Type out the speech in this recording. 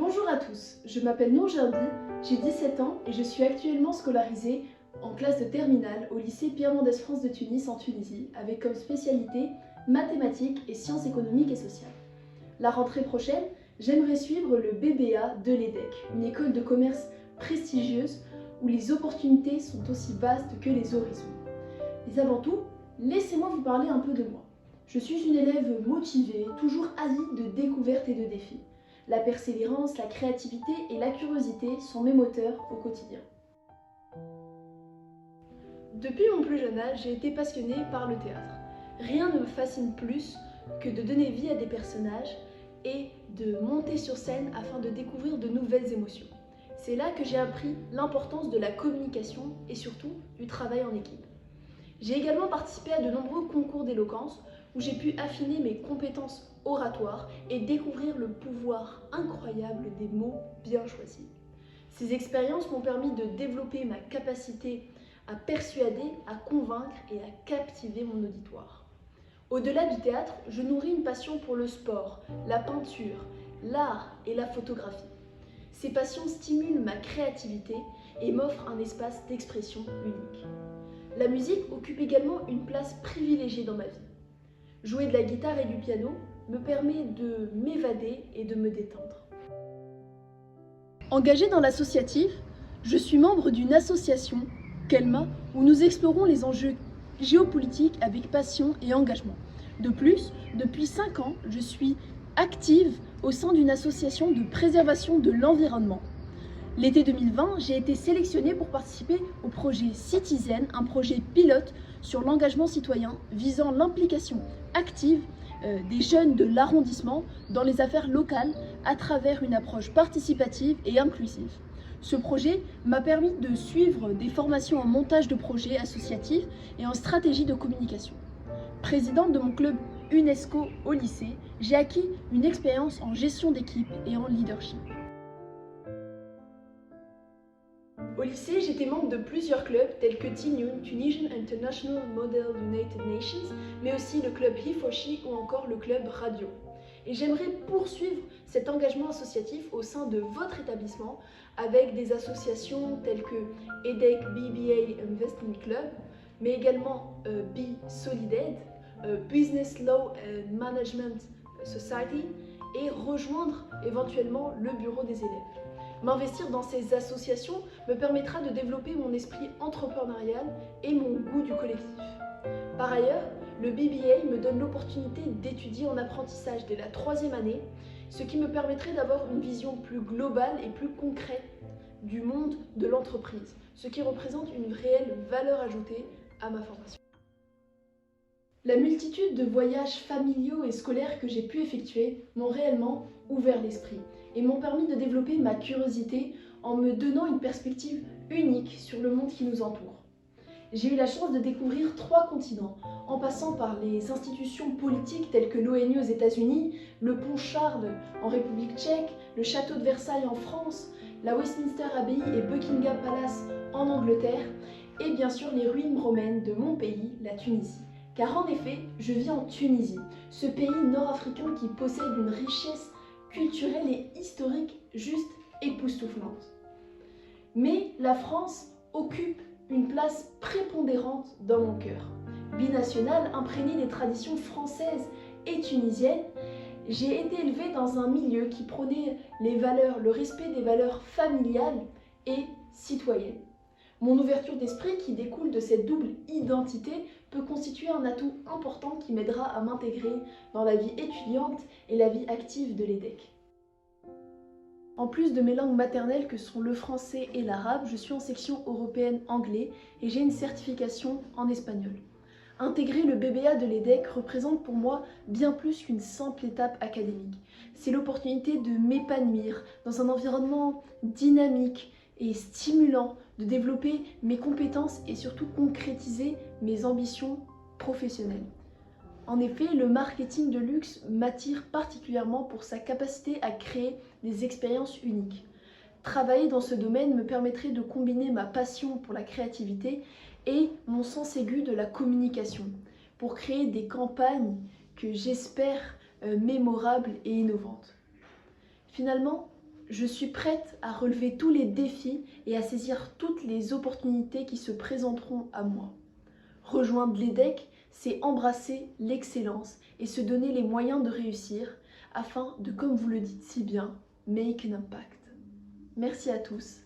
Bonjour à tous, je m'appelle Nour Gerbi, j'ai 17 ans et je suis actuellement scolarisée en classe de terminale au lycée Pierre Mendès France de Tunis en Tunisie, avec comme spécialité mathématiques et sciences économiques et sociales. La rentrée prochaine, j'aimerais suivre le BBA de l'EDEC, une école de commerce prestigieuse où les opportunités sont aussi vastes que les horizons. Mais avant tout, laissez-moi vous parler un peu de moi. Je suis une élève motivée, toujours avide de découvertes et de défis. La persévérance, la créativité et la curiosité sont mes moteurs au quotidien. Depuis mon plus jeune âge, j'ai été passionnée par le théâtre. Rien ne me fascine plus que de donner vie à des personnages et de monter sur scène afin de découvrir de nouvelles émotions. C'est là que j'ai appris l'importance de la communication et surtout du travail en équipe. J'ai également participé à de nombreux concours d'éloquence où j'ai pu affiner mes compétences oratoires et découvrir le pouvoir incroyable des mots bien choisis. Ces expériences m'ont permis de développer ma capacité à persuader, à convaincre et à captiver mon auditoire. Au-delà du théâtre, je nourris une passion pour le sport, la peinture, l'art et la photographie. Ces passions stimulent ma créativité et m'offrent un espace d'expression unique. La musique occupe également une place privilégiée dans ma vie. Jouer de la guitare et du piano me permet de m'évader et de me détendre. Engagée dans l'associatif, je suis membre d'une association, Kelma, où nous explorons les enjeux géopolitiques avec passion et engagement. De plus, depuis 5 ans, je suis active au sein d'une association de préservation de l'environnement. L'été 2020, j'ai été sélectionnée pour participer au projet Citizen, un projet pilote sur l'engagement citoyen visant l'implication active des jeunes de l'arrondissement dans les affaires locales à travers une approche participative et inclusive. Ce projet m'a permis de suivre des formations en montage de projets associatifs et en stratégie de communication. Présidente de mon club UNESCO au lycée, j'ai acquis une expérience en gestion d'équipe et en leadership. Au lycée, j'étais membre de plusieurs clubs tels que TINUN, Tunisian International Model United Nations, mais aussi le club He4She ou encore le club Radio. Et j'aimerais poursuivre cet engagement associatif au sein de votre établissement avec des associations telles que EDEC BBA Investment Club, mais également Be Solided, Business Law and Management Society et rejoindre éventuellement le bureau des élèves. M'investir dans ces associations me permettra de développer mon esprit entrepreneurial et mon goût du collectif. Par ailleurs, le BBA me donne l'opportunité d'étudier en apprentissage dès la 3e année, ce qui me permettrait d'avoir une vision plus globale et plus concrète du monde de l'entreprise, ce qui représente une réelle valeur ajoutée à ma formation. La multitude de voyages familiaux et scolaires que j'ai pu effectuer m'ont réellement ouvert l'esprit et m'ont permis de développer ma curiosité en me donnant une perspective unique sur le monde qui nous entoure. J'ai eu la chance de découvrir 3 continents, en passant par les institutions politiques telles que l'ONU aux États-Unis, le Pont Charles en République tchèque, le Château de Versailles en France, la Westminster Abbey et Buckingham Palace en Angleterre, et bien sûr les ruines romaines de mon pays, la Tunisie. Car en effet, je vis en Tunisie, ce pays nord-africain qui possède une richesse culturelle et historique juste époustouflante. Mais la France occupe une place prépondérante dans mon cœur. Binationale, imprégnée des traditions françaises et tunisiennes, j'ai été élevée dans un milieu qui prônait les valeurs, le respect des valeurs familiales et citoyennes. Mon ouverture d'esprit qui découle de cette double identité peut constituer un atout important qui m'aidera à m'intégrer dans la vie étudiante et la vie active de l'EDEC. En plus de mes langues maternelles que sont le français et l'arabe, je suis en section européenne anglais et j'ai une certification en espagnol. Intégrer le BBA de l'EDEC représente pour moi bien plus qu'une simple étape académique. C'est l'opportunité de m'épanouir dans un environnement dynamique et stimulant, de développer mes compétences et surtout concrétiser mes ambitions professionnelles. En effet, le marketing de luxe m'attire particulièrement pour sa capacité à créer des expériences uniques. Travailler dans ce domaine me permettrait de combiner ma passion pour la créativité et mon sens aigu de la communication pour créer des campagnes que j'espère mémorables et innovantes. Finalement, Je suis prête à relever tous les défis et à saisir toutes les opportunités qui se présenteront à moi. Rejoindre l'EDEC, c'est embrasser l'excellence et se donner les moyens de réussir afin de, comme vous le dites si bien, make an impact. Merci à tous.